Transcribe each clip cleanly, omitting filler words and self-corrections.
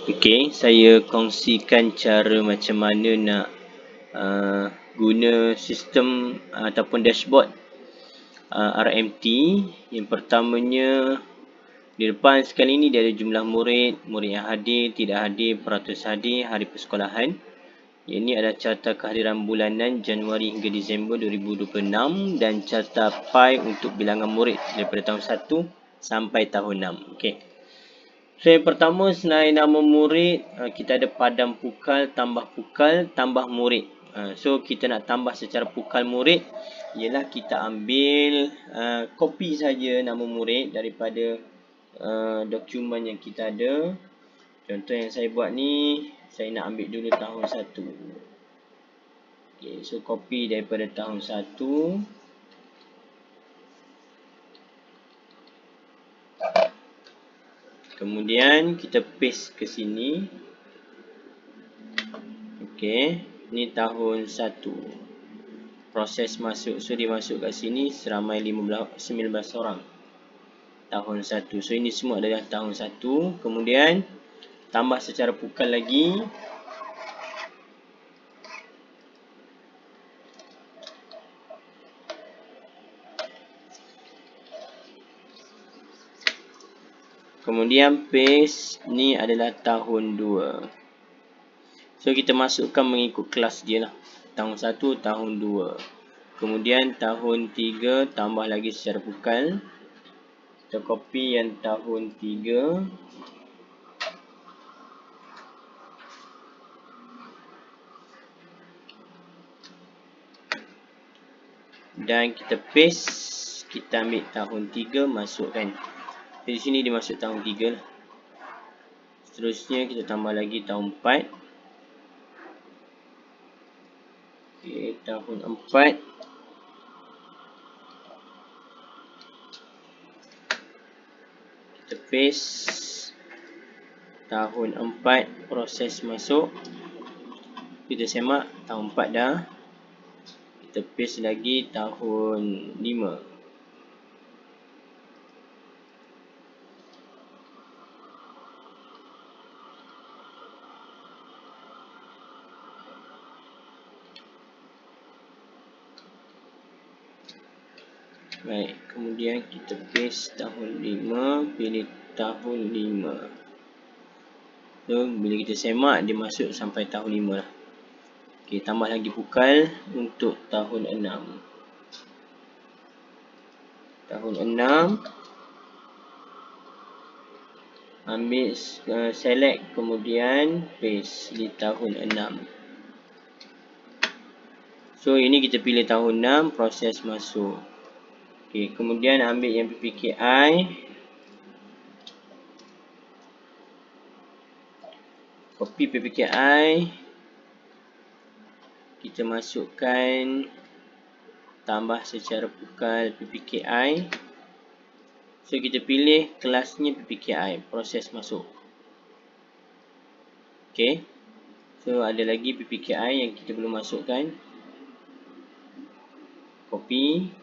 Okey, saya kongsikan cara macam mana nak guna sistem ataupun dashboard RMT. Yang pertamanya, di depan sekali ni dia ada jumlah murid, murid yang hadir, tidak hadir, peratus hadir, hari persekolahan. Ini adalah carta kehadiran bulanan Januari hingga Disember 2026 dan carta PAI untuk bilangan murid daripada tahun 1 sampai tahun 6. Okey. So yang pertama, senarai nama murid, kita ada padam pukal tambah murid. So kita nak tambah secara pukal murid, ialah kita ambil kopi saja nama murid daripada dokumen yang kita ada. Contoh yang saya buat ni, saya nak ambil dulu tahun 1. Okay, so kopi daripada tahun 1. Kemudian kita paste ke sini. Okey, ni tahun 1. Proses masuk. So dia masuk kat sini seramai 19 orang. Tahun 1. So ini semua adalah tahun 1. Kemudian tambah secara pukal lagi. Kemudian paste, ni adalah tahun 2. So kita masukkan mengikut kelas dia lah. Tahun 1, tahun 2. Kemudian tahun 3 tambah lagi secara pukal. Kita copy yang tahun 3. Dan kita paste, kita ambil tahun 3 masukkan. Di sini dia masuk tahun 3 lah. Seterusnya kita tambah lagi tahun 4. Okey, tahun 4. Kita paste. Tahun 4 proses masuk. Kita semak tahun 4 dah. Kita paste lagi tahun 5. Baik, kemudian kita paste tahun 5, pilih tahun 5. So, bila kita semak, dia masuk sampai tahun 5 lah. Okey, tambah lagi pukal untuk tahun 6. Tahun 6, ambil select, kemudian paste di tahun 6. So, ini kita pilih tahun 6, proses masuk. Okey, kemudian ambil yang PPKI. Copy PPKI. Kita masukkan, tambah secara pukal PPKI. So, kita pilih kelasnya PPKI, proses masuk. Okey. So, ada lagi PPKI yang kita belum masukkan. Copy.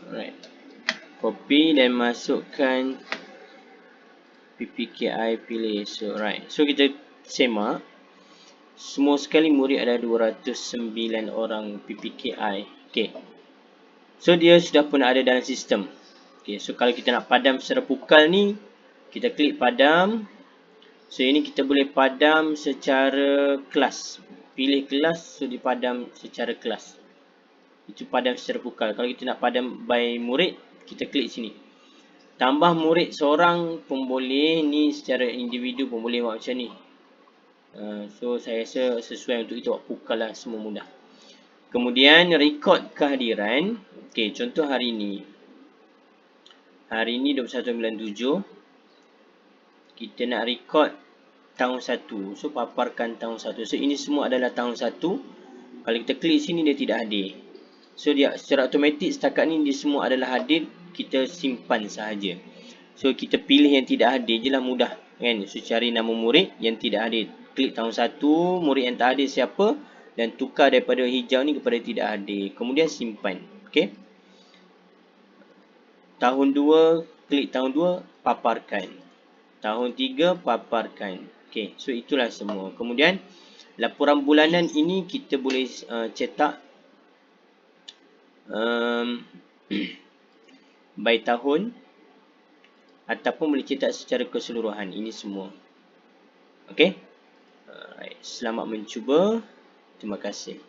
Alright. Copy dan masukkan PPKI pilih. So, right. So, kita semak. Semua sekali murid ada 209 orang PPKI. Okay. So, dia sudah pun ada dalam sistem. Okay. So, kalau kita nak padam secara pukal ni, kita klik padam. So, ini kita boleh padam secara kelas. Pilih kelas, so dipadam secara kelas. Itu padam secara pukal. Kalau kita nak padam by murid, kita klik sini. Tambah murid seorang pun boleh. Ni secara individu pun boleh buat macam ni. So saya rasa sesuai untuk kita buat pukal lah, semua mudah. Kemudian record kehadiran. Okey, contoh hari ni. Hari ni 2197. Kita nak record tahun 1. So paparkan tahun 1. So ini semua adalah tahun 1. Kalau kita klik sini dia tidak hadir. So dia secara automatik setakat ni dia semua adalah hadir, kita simpan sahaja. So kita pilih yang tidak hadir je lah, mudah kan. So cari nama murid yang tidak hadir. Klik tahun 1, murid yang tak hadir siapa, dan tukar daripada hijau ni kepada tidak hadir. Kemudian simpan. Okey. Tahun 2, klik tahun 2, paparkan. Tahun 3, paparkan. Okey, so itulah semua. Kemudian laporan bulanan ini kita boleh cetak by tahun ataupun boleh cetak secara keseluruhan. Ini semua. Okey. Selamat mencuba. Terima kasih.